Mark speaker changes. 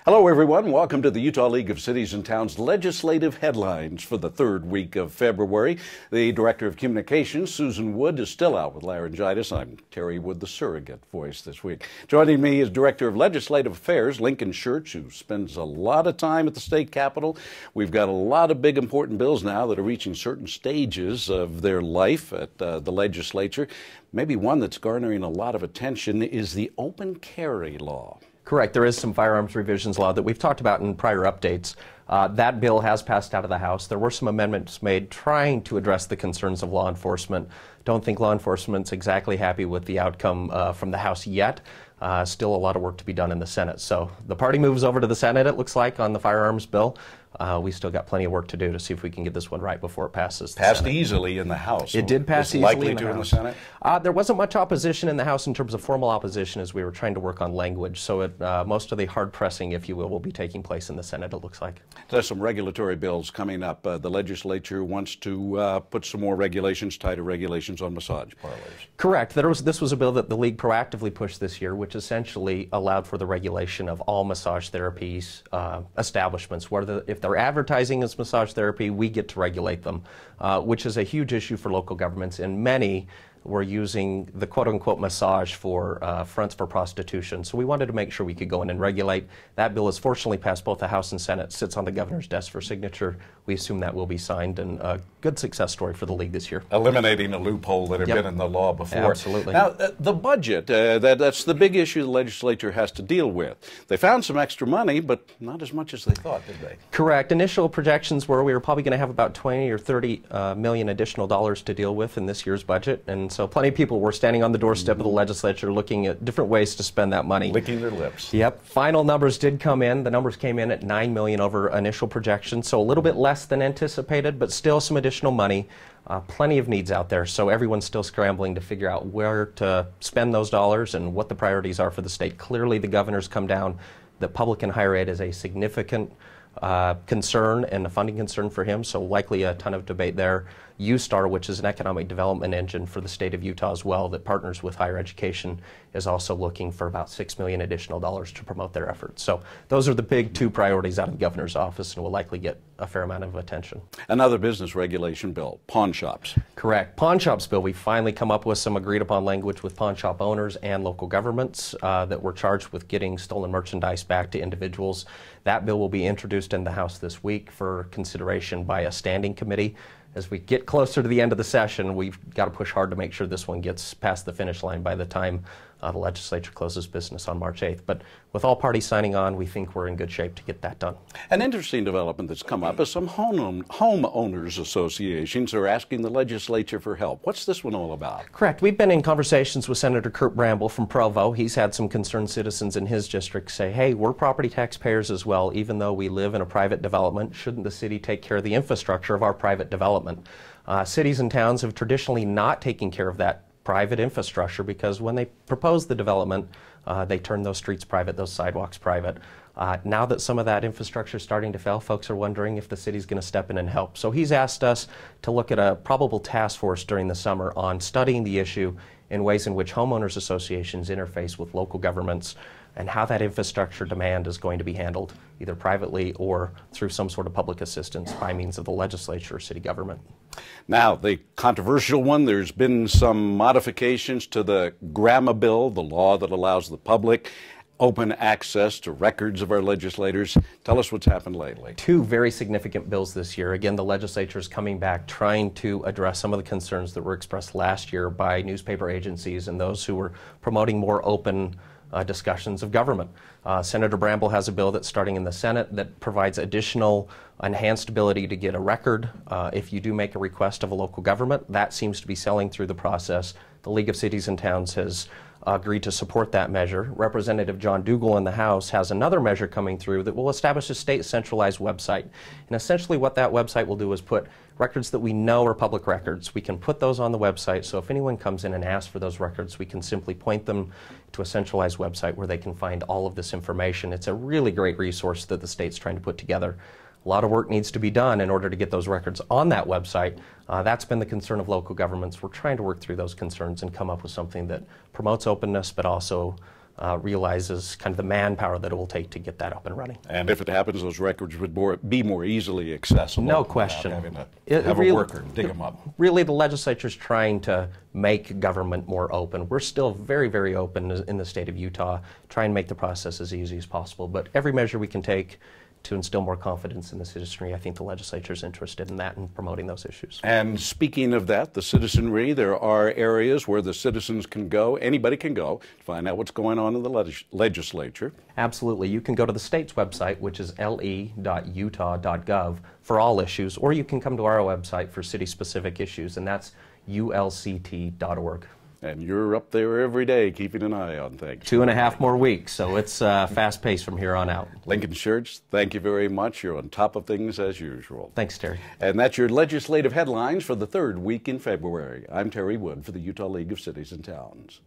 Speaker 1: Hello, everyone. Welcome to the Utah League of Cities and Towns legislative headlines for the third week of February. The Director of Communications, Susan Wood, is still out with laryngitis. I'm Terry Wood, the surrogate voice this week. Joining me is Director of Legislative Affairs, Lincoln Church, who spends a lot of time at the state capitol. We've got a lot of big, important bills now that are reaching certain stages of their life at the legislature. Maybe one that's garnering a lot of attention is the open carry law.
Speaker 2: Correct. There is some firearms revisions law that we've talked about in prior updates. That bill has passed out of the House. There were some amendments made trying to address the concerns of law enforcement. Don't think law enforcement's exactly happy with the outcome from the House yet. Still a lot of work to be done in the Senate. So the party moves over to the Senate, it looks like, on the firearms bill. We still got plenty of work to do to see if we can get this one right before it passes.
Speaker 1: Passed easily in the House.
Speaker 2: It did pass easily in the House.
Speaker 1: In the Senate?
Speaker 2: There wasn't much opposition in the House in terms of formal opposition as we were trying to work on language. So most of the hard pressing, if you will be taking place in the Senate, it looks like.
Speaker 1: There's some regulatory bills coming up. The legislature wants to put some more regulations, tighter regulations on massage parlors. Correct.
Speaker 2: This was a bill that the League proactively pushed this year, which essentially allowed for the regulation of all massage therapies establishments. If they're advertising as massage therapy, we get to regulate them, which is a huge issue for local governments, and many were using the quote-unquote massage for fronts for prostitution. So we wanted to make sure we could go in and regulate. That bill has fortunately passed both the House and Senate, sits on the governor's desk for signature. We assume that will be signed, and a good success story for the League this year.
Speaker 1: Eliminating a loophole that had been in the law before.
Speaker 2: Absolutely.
Speaker 1: Now, the budget, that's the big issue the legislature has to deal with. They found some extra money, but not as much as they thought, did they?
Speaker 2: Correct. Initial projections were we were probably going to have about 20 or 30 million additional dollars to deal with in this year's budget, and so plenty of people were standing on the doorstep of the legislature looking at different ways to spend that money.
Speaker 1: Licking their lips.
Speaker 2: Yep. Final numbers did come in. The numbers came in at $9 million over initial projections, so a little bit less than anticipated, but still some additional money. Plenty of needs out there, so everyone's still scrambling to figure out where to spend those dollars and what the priorities are for the state. Clearly, the governor's come down that public and higher ed is a significant concern and a funding concern for him, so likely a ton of debate there. USTAR, which is an economic development engine for the state of Utah as well that partners with higher education, is also looking for about $6 million additional dollars to promote their efforts. So those are the big two priorities out of the governor's office and will likely get a fair amount of attention.
Speaker 1: Another business regulation bill, pawn shops.
Speaker 2: Correct. Pawn shops bill, we finally come up with some agreed upon language with pawn shop owners and local governments that were charged with getting stolen merchandise back to individuals. That bill will be introduced in the House this week for consideration by a standing committee. As we get closer to the end of the session, we've got to push hard to make sure this one gets past the finish line by the time the legislature closes business on March 8th. But with all parties signing on, we think we're in good shape to get that done.
Speaker 1: An interesting development that's come up is some homeowners associations are asking the legislature for help. What's this one all about?
Speaker 2: Correct. We've been in conversations with Senator Kurt Bramble from Provo. He's had some concerned citizens in his district say, hey, we're property taxpayers as well, even though we live in a private development. Shouldn't the city take care of the infrastructure of our private development? Cities and towns have traditionally not taken care of that private infrastructure because when they proposed the development, they turned those streets private, those sidewalks private. Now that some of that infrastructure is starting to fail, folks are wondering if the city's going to step in and help. So he's asked us to look at a probable task force during the summer on studying the issue in ways in which homeowners associations interface with local governments and how that infrastructure demand is going to be handled, either privately or through some sort of public assistance by means of the legislature or city government.
Speaker 1: Now, the controversial one, there's been some modifications to the GRAMA bill, the law that allows the public open access to records of our legislators. Tell us what's happened lately.
Speaker 2: Two very significant bills this year. Again, the legislature is coming back trying to address some of the concerns that were expressed last year by newspaper agencies and those who were promoting more open discussions of government. Senator Bramble has a bill that's starting in the Senate that provides additional enhanced ability to get a record if you do make a request of a local government. That seems to be selling through the process. The League of Cities and Towns has agreed to support that measure. Representative John Dougal in the House has another measure coming through that will establish a state centralized website. And essentially what that website will do is put records that we know are public records. We can put those on the website, so if anyone comes in and asks for those records, we can simply point them to a centralized website where they can find all of this information. It's a really great resource that the state's trying to put together. A lot of work needs to be done in order to get those records on that website. That's been the concern of local governments. We're trying to work through those concerns and come up with something that promotes openness but also realizes kind of the manpower that it will take to get that up and running.
Speaker 1: And if it happens, those records would be more easily accessible.
Speaker 2: No question.
Speaker 1: Having to have a worker dig them up.
Speaker 2: Really, the legislature's trying to make government more open. We're still very, very open in the state of Utah, trying to make the process as easy as possible. But every measure we can take to instill more confidence in the citizenry, I think the legislature is interested in that and promoting those issues.
Speaker 1: And speaking of that, the citizenry, there are areas where the citizens can go, anybody can go, to find out what's going on in the legislature.
Speaker 2: Absolutely. You can go to the state's website, which is le.utah.gov, for all issues, or you can come to our website for city-specific issues, and that's ulct.org.
Speaker 1: And you're up there every day keeping an eye on things.
Speaker 2: 2.5 more weeks, so it's fast-paced from here on out.
Speaker 1: Lincoln Church, thank you very much. You're on top of things as usual.
Speaker 2: Thanks, Terry.
Speaker 1: And that's your legislative headlines for the third week in February. I'm Terry Wood for the Utah League of Cities and Towns.